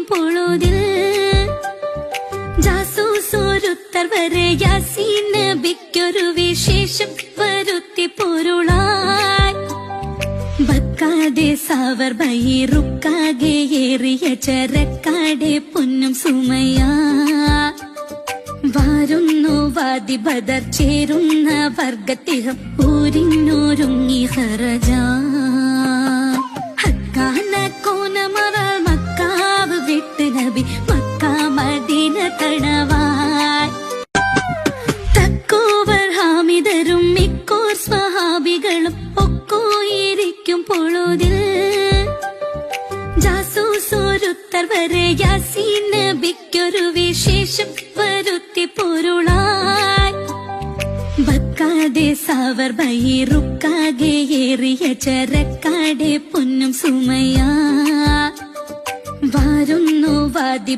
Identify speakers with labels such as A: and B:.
A: പൊഴുതിൽ ജാസൂസോരുത്തർ വരെ യാസീൻ നബിക്കൊരു വിശേഷം വരുത്തി പൊരുളായി ബക്കാതെ സാവർ ബഹിറുക്കാകെ ഏറിയ ചരക്കാടെ പൊന്നും സുമയ വാരുന്നു വാദി ബദർ ചേരുന്ന വർഗത്തിഹം ഊരിന്നൂരുങ്ങി ഹറജ ഹക്കാന കോനമറ മക്കാവ് വിട്ട് നബി മക്കാ മദീന തടവായി തക്കോവർ ഹാമിദരും മിക്കോർ സ്വഹാബികളും ഒക്കോയിരിക്കും പൊഴുതിൽ ജാസൂസോരുത്തർ വരെ യാസീൻ നബിക്കൊരു വിശേഷം വരുത്തി പൊരുളായി ബക്കാതെ സാവർ ബഹിറുക്കാകെ ഏറിയ ചരക്കാടെ പൊന്നും സുമയ വാരുന്നു വാദി